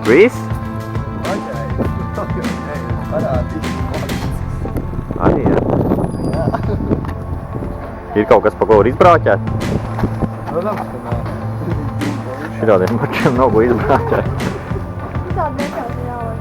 Viss? Arī, jā. Ir kaut kas, pa ko var izbrāķēt? Protams, ka nē. Šitādiem mačiem nav ko izbrāķēt. Tāda nekāda jāliek.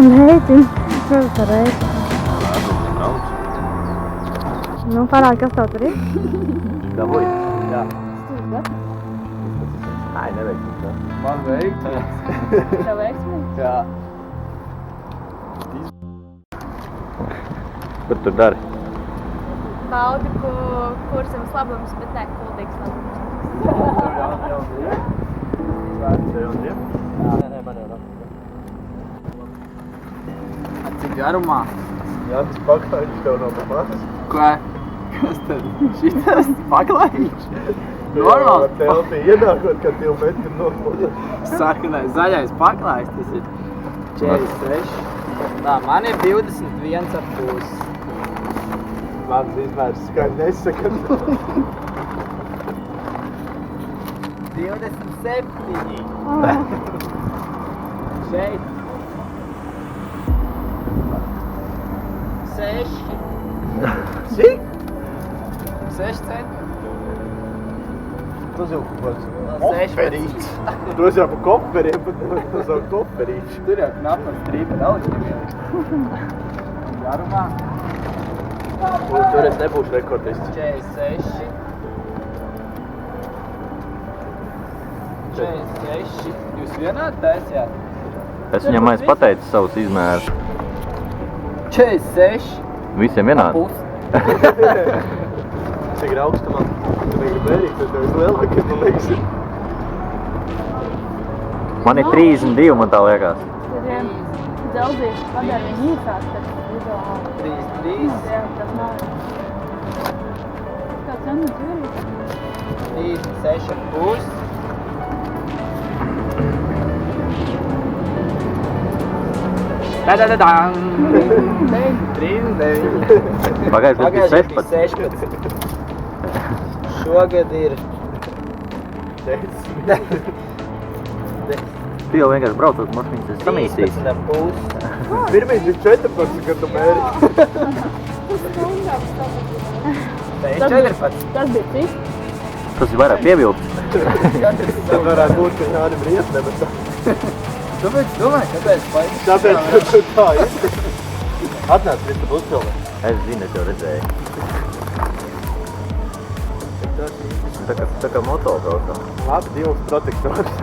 Reiķini. Protams, ar reiķini. Nu, parādi, kas tev tur ir? Dabūj. Jā. Stūda. Ai, neveiksmīgi tā. Man veikt. Tev veiksmi? Jā. Ko tu tur dari? Baudi, kursam labums, bet ne kuldīgs labums. Nē, man jau nav. Cik garumā? Jā, tas paklājums tev nav pamācis. Ko? Kas tad? Šitas paklājums? Normāli. Telpī ienākot, kad 2 metri nopūda. Sarkanais, zaļais paklājs, tas ir 46. Tā, man ir 21,5. Mans izmērs skaļi nesaka. 27. Šeit. 6. Cik? 6 centi. Tas jau kaut kāds 16. koperīts. Tas jau pa koperiem, bet tas jau koperīts. Tur jau knapa strīpa daudz nevienu. Garumā. Tur es nebūšu rekordists. 46. 46. Jūs vienādi taisījāt? Es viņam aiz pateicu savus izmērus. 46. Visiem vienādi. Pus. Cik ir augstumā? Tu negribi ērīt, tad tev lielākie, man liekas. Man ir 32, man tā liekas. Tad dzelzīs padara viņu īsāk, tad vizuāli. 33. Jā, tas nav. Kāds cenu tur ir? 36,5. Da-da-da-dang! 39. Pagājušajā bija 16. 16. Šogad ir 10. Tu jau vienkārši braucot mašīnas, esi samīsījis. 13,5. Pirmīs bija 14, kad tu mēri. Tā ir 14. Tas bija cik? Tas ir vairāk pievilkts. Tad varētu būt, ka Jānim ir iesnebata. Tāpēc domāju, kāpēc paisi? Tāpēc, ka tu tā ir. Atnāc, visu tu uzfilmē. Es zinu, es jau redzēju. Tā kā moto braucā. Labi, 2 protektors.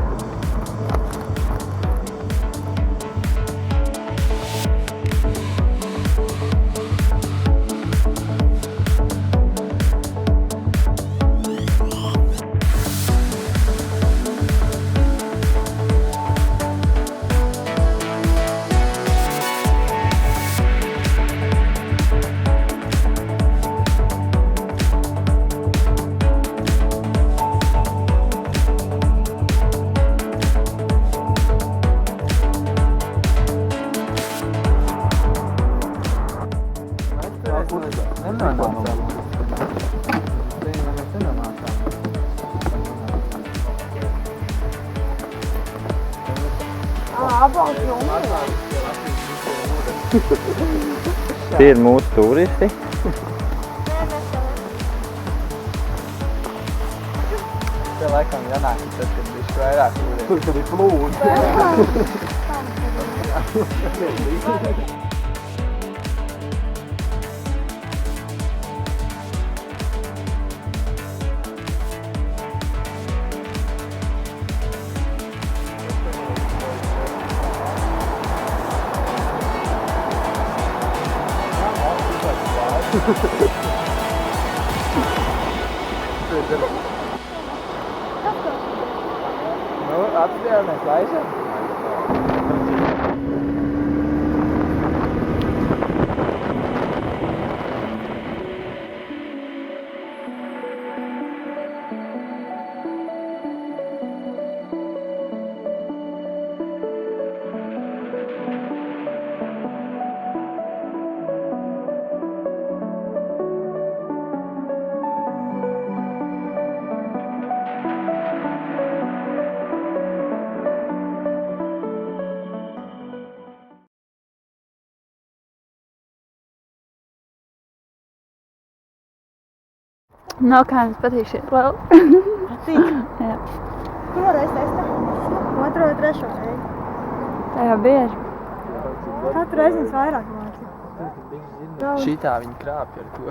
Tie ir mūsu turisti. Te laikam jānāk, tad, kad bišķi vairāk ūdeni. Tur, kad ir plūdi. Nu, atstājāmies laišam. No, kā jums patīk šī vēl? Patīk. Jā. Kuru reizi testa? Otro vai trešo reizi? Tā jau bieži. Katru reizi viņas vairāk māci. Šitā viņi krāpja ar to.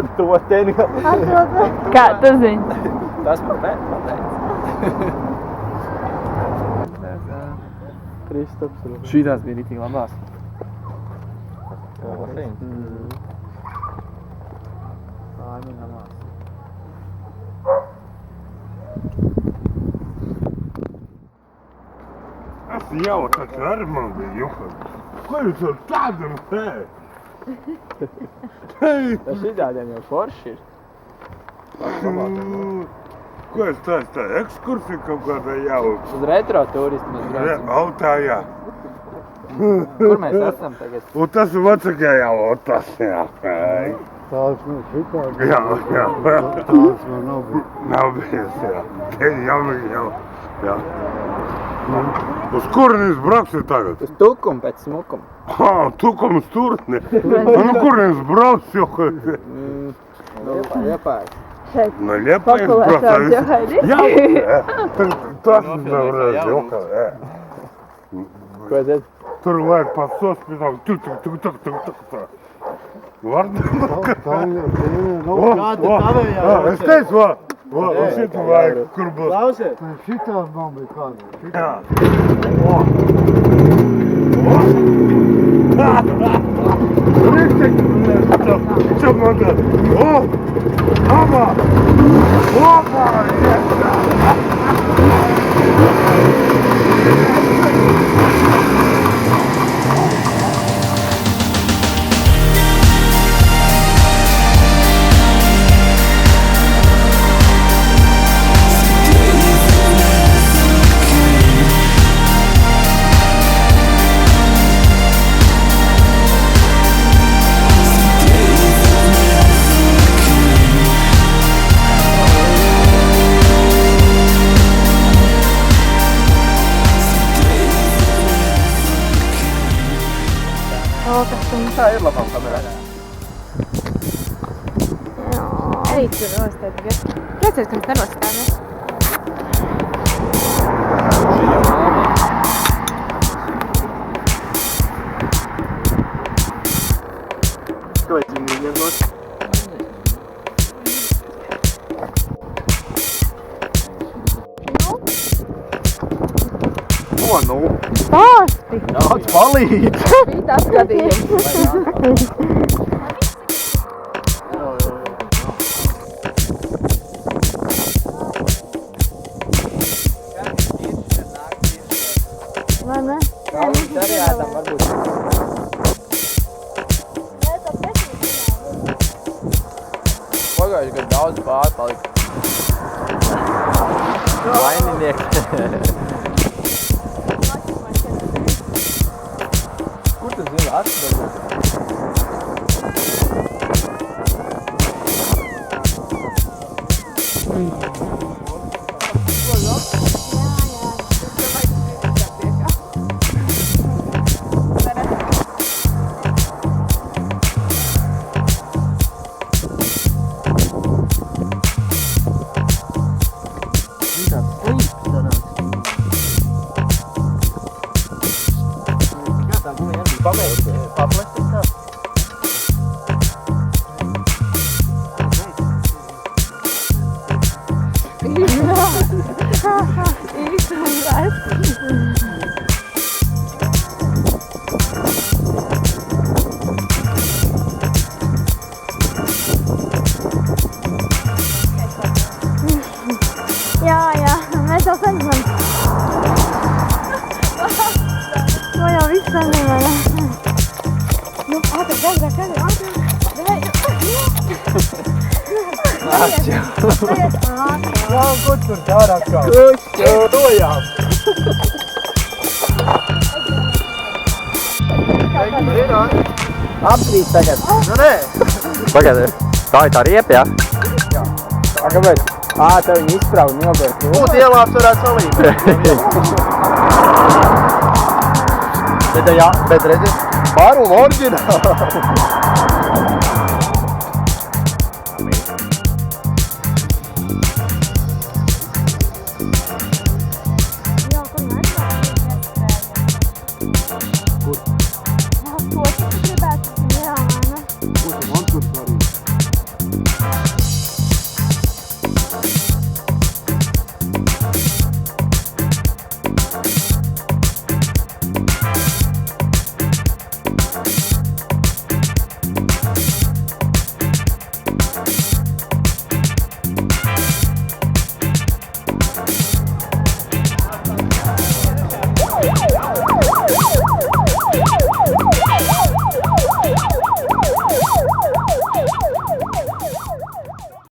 Atdoteni. Atdod. Kā tu zini? Tas man pateica. Kristaps. Šitās bija ritīgi labās. Es jau taču arī man bija juham. Ko jūs ar tādam tēt? Tas šitādiem jau forši ir. Ko es teicu, tā ekskursija kaut kādā jau? Uz retro turistu mēs braucam. Autā, jā. Kur mēs esam tagad? Un tas ir vecākajā jau, tas, jā. Tāds man šitā. Jā. Tāds man nav bijis. Nav bijis, jā. Te jau. Uz kurienes brauksit tagad? Uz tukumu pēc smukuma. Tukums turni. Nu kurienes brauc jau? Liepājas. Nu, Liepājas brauc. Jā. Tas nevarēs jokā, jā. Ko tad? Tur vajag pa sospitām. Tuk. Vardu? Es teicu, šitu vajag, kur būs. Klausies? Šitā man bija kāda. Jā. Rīktīgi, čo man tā? Mama! Tā ir labām kamerā. Arī tur nostāt tagad. Priecājos, ka mēs nerostājāmies. Kāpēc viņi ņemot? Ko nu? Stāsti! Daudz palīdz! Bija tas gadījums. Vai ne? Kaunis arī ēdam varbūt. Pagājuši gadu daudz pārpalika. Vaininieki. Kur tu zini? Atsidarbot. Īsti un vērts. Jā, mēs jau saņemam. To jau viss saņemam. Nu, ātrāk. Jā, kur tur kārā kā? Tojām! Apstrīd tagad. Nu, nē! Pagaidiet, tā ir tā riepa, jā? Kāpēc? Tev viņi izsprauda nobērt. Būt ielās varētu salīt. Bet redzi, pāruma oriģināli.